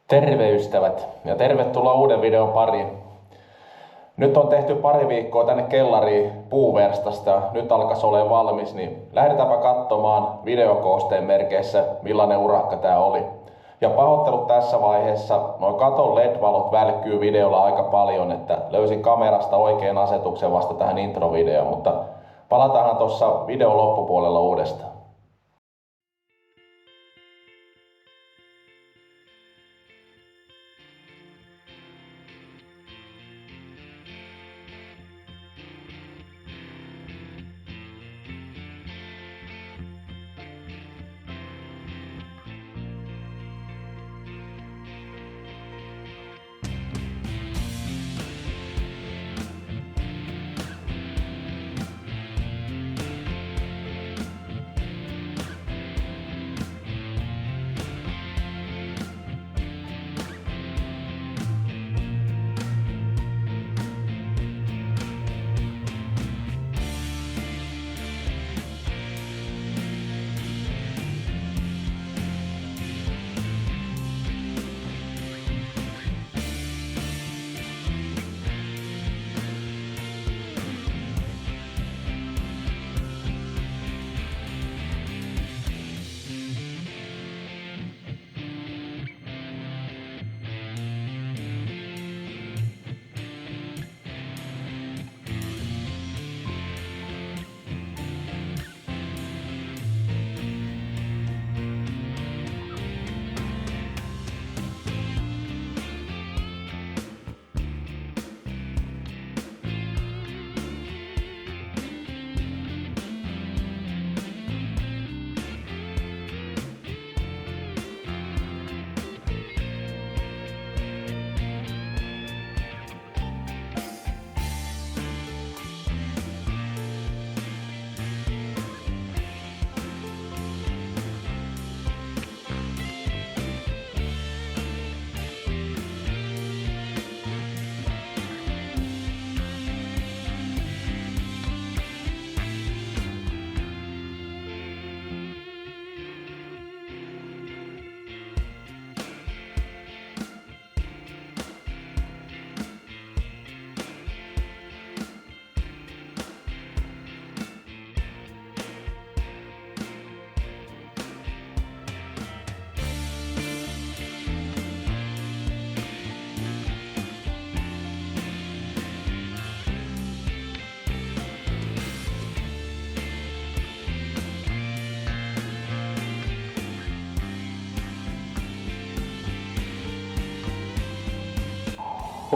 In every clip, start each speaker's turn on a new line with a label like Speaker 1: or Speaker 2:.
Speaker 1: Terve ystävät ja tervetuloa uuden videon pariin. Nyt on tehty pari viikkoa tänne kellariin puuverstasta ja nyt alkaisi olemaan valmis, niin lähdetäänpä katsomaan videokoosteen merkeissä millainen urakka tää oli. Ja pahoittelut tässä vaiheessa, noin katon LED-valot välkkyy videolla aika paljon, että löysin kamerasta oikean asetuksen vasta tähän introvideoon, mutta palataanhan tuossa videon loppupuolella uudestaan.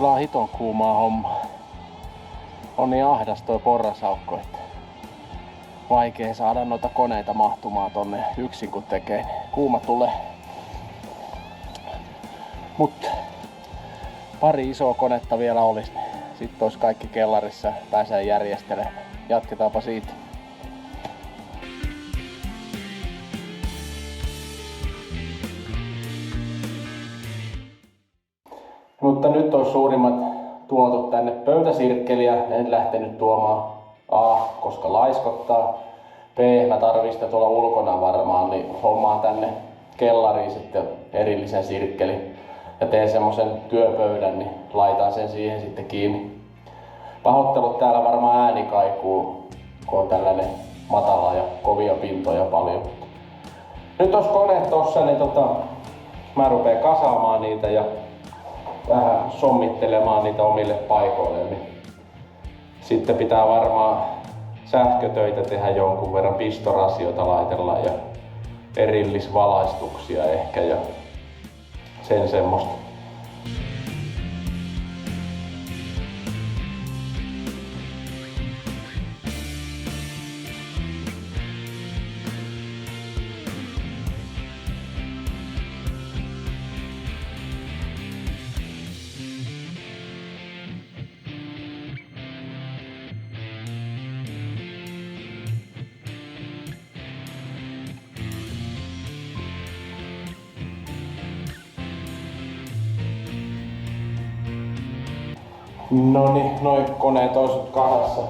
Speaker 1: Kyllä on hiton kuumaa homma. On niin ahdas toi porrasaukko, että vaikea saada noita koneita mahtumaan tonne yksin kun tekee. Kuuma tulee. Mut pari isoa konetta vielä olisi. Sitten olisi kaikki kellarissa, pääsee järjestelemään. Jatketaanpa siitä. Mutta nyt on suurimmat tuotu tänne pöytäsirkkeliä. En lähtenyt tuomaan A, koska laiskottaa. B, mä tarvitsen sitä tuolla ulkona varmaan, niin hommaan tänne kellariin sitten erillisen sirkkelin. Ja teen semmosen työpöydän, niin laitan sen siihen sitten kiinni. Pahoittelut, täällä varmaan ääni kaikuu, kun on tällainen matala ja kovia pintoja paljon. Nyt jos kone tossa, niin mä rupeen kasaamaan niitä ja vähän sommittelemaan niitä omille paikoille. Niin sitten pitää varmaan sähkötöitä tehdä jonkun verran, pistorasioita laitella ja erillisvalaistuksia ehkä ja sen semmoista. No niin, noi koneet oisut kasassa.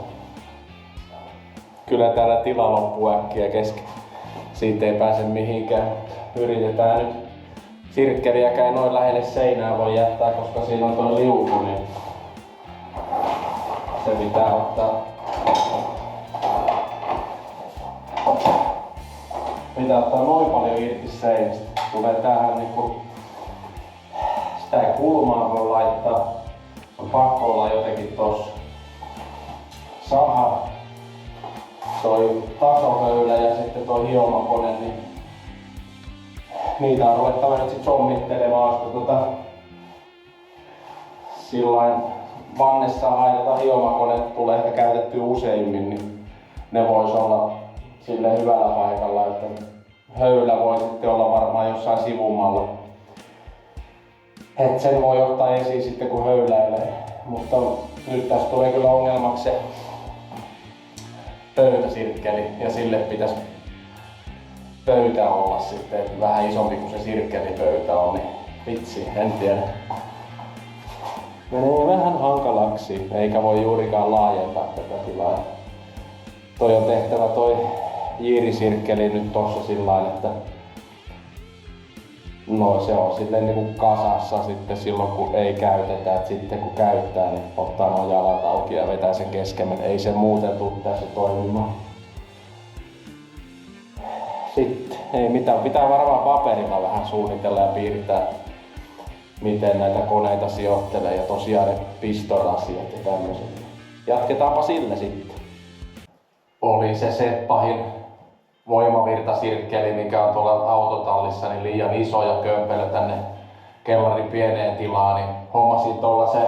Speaker 1: Kyllä täällä tila loppuu äkkiä kesken. Siitä ei pääse mihinkään. Yritetään nyt sirkkeliäkään noin lähelle seinää voi jättää, koska siinä on tuo liuku, niin se pitää ottaa. Pitää ottaa noin paljon irti seinästä. Tulee tähän niinku, sitä ei kulmaa voi laittaa. On pakko olla jotenkin tossa. Saha, toi tasohöylä ja sitten toi hiomakone, niin niitä on ruvettava nyt sit sommittelemaan, koska sillain vannessa aina hiomakone tulee ehkä käytetty useimmin, niin ne vois olla sille hyvällä paikalla, että höylä voi sitten olla varmaan jossain sivummalla. Et sen voi ottaa esiin sitten kun höyläilee, mutta nyt tässä tulee kyllä ongelmaksi se pöytäsirkkeli ja sille pitäisi pöytä olla sitten vähän isompi kuin se sirkkelipöytä on, niin vitsi, en tiedä. Menee vähän hankalaksi, eikä voi juurikaan laajentaa tätä tilaa. Toi on tehtävä toi jiirisirkkeli nyt tossa sillain, että no se on silleen niinku kasassa sitten silloin kun ei käytetä, et sitten kun käyttää niin ottaa nuo jalat auki ja vetää sen keskemmin. Ei se muuten tuu tässä toimimaan. Sitten ei mitään, pitää varmaan paperilla vähän suunnitella ja piirtää miten näitä koneita sijoittelee ja tosiaan ne pistorasiat ja tämmöset. Jatketaanpa sille sitten. Oli se Seppahin voimavirtasirkkeli, mikä on tuolla autotallissa, niin liian iso ja kömpelö tänne kellarin pieneen tilaan, niin hommasin tuollaisen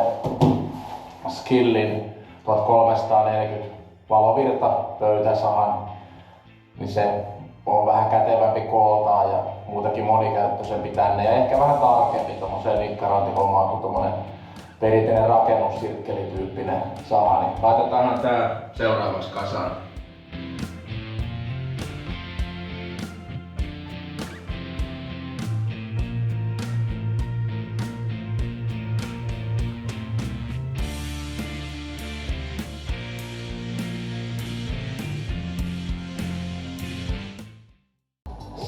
Speaker 1: Skillin 1340 valovirta pöytäsahan, niin se on vähän kätevämpi kooltaan ja muutenkin monikäyttöisempi tänne ja ehkä vähän tarkempi tommoseen nikkarointihommaan kuin tommonen perinteinen rakennussirkkelityyppinen saha, niin laitetaan tää seuraavaksi kasaan.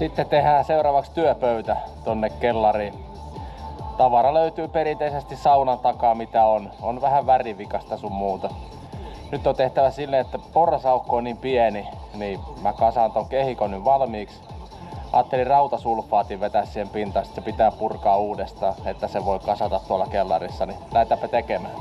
Speaker 1: Sitten tehdään seuraavaksi työpöytä tonne kellariin. Tavara löytyy perinteisesti saunan takaa mitä on. On vähän värivikasta sun muuta. Nyt on tehtävä silleen, että porrasaukko on niin pieni, niin mä kasaan ton kehikon nyt valmiiksi. Ajattelin rautasulfaatin vetää siihen pintaan, sit se pitää purkaa uudestaan, että se voi kasata tuolla kellarissa, niin lähdetäänpä tekemään.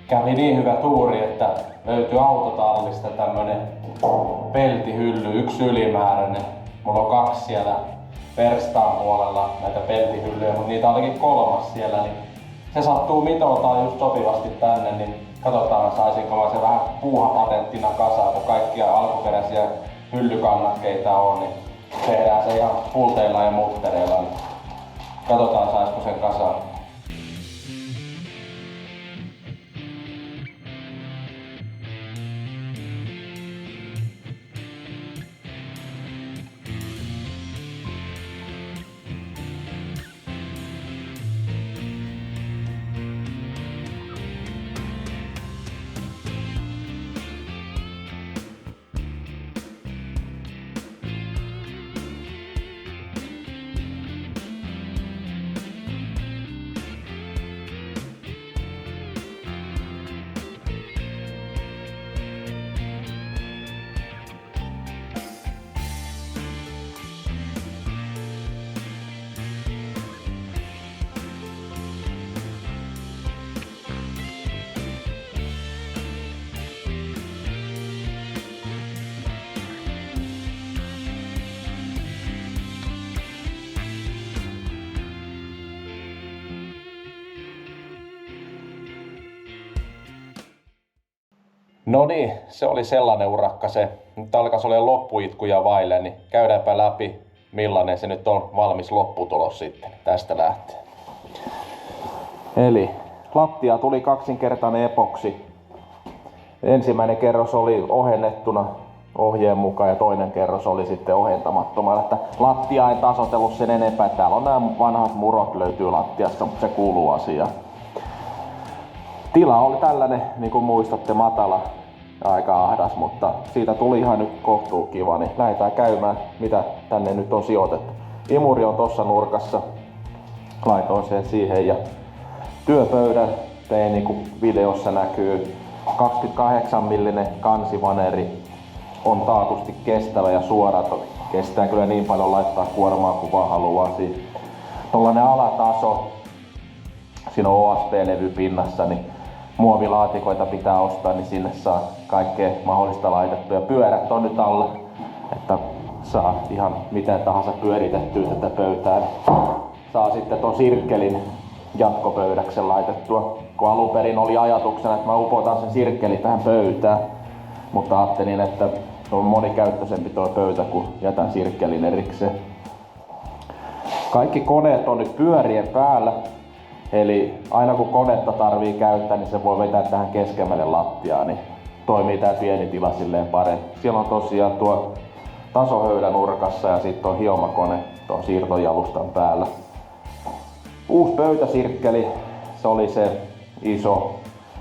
Speaker 1: kävi niin hyvä tuuri, että löytyi autotallista tämmönen peltihylly, yksi ylimääräinen. Mulla on 2 siellä verstaan puolella näitä peltihyllyjä, mutta niitä olikin 3 siellä, niin se sattuu mitoiltaan just sopivasti tänne, niin katsotaan saisinko mä se vähän puuhapatenttina kasaan, kun kaikkia alkuperäisiä hyllykannakkeita on, niin tehdään se ihan pulteilla ja muttereilla, niin katsotaan saisiko sen kasaan. No niin, se oli sellainen urakka se. Nyt alkaisi olla loppuitkuja vaille, niin käydäänpä läpi millainen se nyt on valmis lopputulos sitten tästä lähtien. Eli lattia tuli kaksinkertainen epoksi. Ensimmäinen kerros oli ohennettuna ohjeen mukaan ja toinen kerros oli sitten ohentamattomalla. Että lattia en tasoitellut sen enempää. Täällä on nämä vanhat murot löytyy lattiasta, mutta se kuuluu asiaan. Tila oli tällainen, niin kuin muistatte, matala ja aika ahdas, mutta siitä tuli ihan nyt kohtuu kiva, niin lähdetään käymään, mitä tänne nyt on sijoitettu. Imuri on tossa nurkassa, laitoin sen siihen ja työpöydän tein niin kuin videossa näkyy. 28 millinen kansivaneri on taatusti kestävä ja suora. Kestää kyllä niin paljon laittaa kuormaa kuin vaan haluaa. Tollanen alataso, siinä on OSB-levy pinnassa, niin muovilaatikoita pitää ostaa, niin sinne saa kaikkea mahdollista laitettua. Ja pyörät on nyt alle, että saa ihan miten tahansa pyöritettyä tätä pöytää. Saa sitten ton sirkkelin jatkopöydäksen laitettua. Kun alun perin oli ajatuksena, että mä upotan sen sirkkelin tähän pöytään, mutta ajattelin, että on monikäyttöisempi tuo pöytä, kun jätän sirkkelin erikseen. Kaikki koneet on nyt pyörien päällä. Eli aina kun konetta tarvii käyttää, niin se voi vetää tähän keskemmälle lattiaan, niin toimii tää pieni tila silleen paremmin. Siellä on tosiaan tuo tasohöylä nurkassa ja sitten on hiomakone tuon siirtojalustan päällä. Uusi pöytäsirkkeli, se oli se iso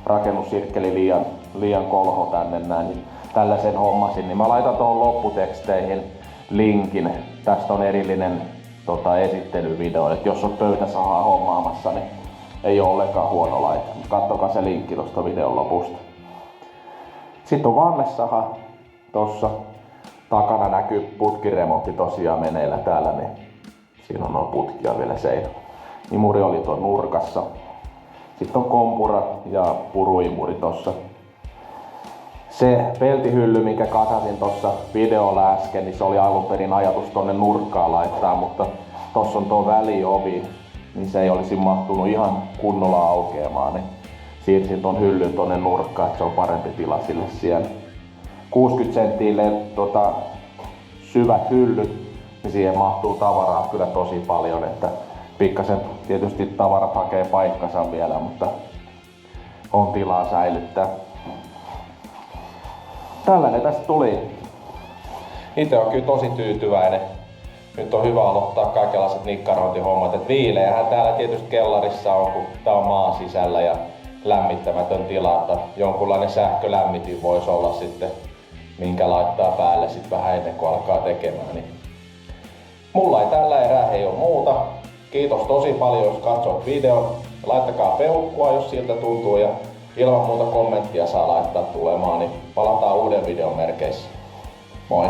Speaker 1: rakennussirkkeli liian kolho tänne näin. Niin tällaisen hommasin, niin mä laitan tuohon lopputeksteihin linkin. Tästä on erillinen esittelyvideo, että jos on pöytäsahaa hommaamassa, niin ei ole ollenkaan huono laite. Kattokaa se linkki tuosta videon lopusta. Sitten on vannesaha. Tossa takana näkyy putkiremontti tosiaan meneillä täällä, niin siinä on nuo putkia vielä seinällä. Imuri oli tuon nurkassa. Sitten on kompura ja puruimuri tossa. Se peltihylly, minkä kasasin tuossa videolla äsken, niin se oli alun perin ajatus tonne nurkkaan laittaa, mutta tossa on tuo väliovi, niin se ei olisi mahtunut ihan kunnolla aukeamaan, niin siirsin ton hyllyn tonne nurkkaan, että se on parempi tila sille siellä. 60 senttiä syvät hyllyt, niin siihen mahtuu tavaraa kyllä tosi paljon, että pikkasen tietysti tavarat hakee paikkansa vielä, mutta on tilaa säilyttää. Tällainen tästä tuli. Itse on kyllä tosi tyytyväinen. Nyt on hyvä aloittaa kaikenlaiset nikkarointihommat. Et viileähän täällä tietysti kellarissa on, kun tää on maan sisällä ja lämmittämätön tila. Että jonkunlainen sähkölämmitys voisi olla sitten, minkä laittaa päälle sit vähän ennen kuin alkaa tekemään. Niin mulla ei tällä erää ei ole muuta. Kiitos tosi paljon, jos katsoit videon. Laittakaa peukkua, jos siltä tuntuu. Ja ilman muuta kommenttia saa laittaa tulemaan, niin palataan uuden videon merkeissä. Moi!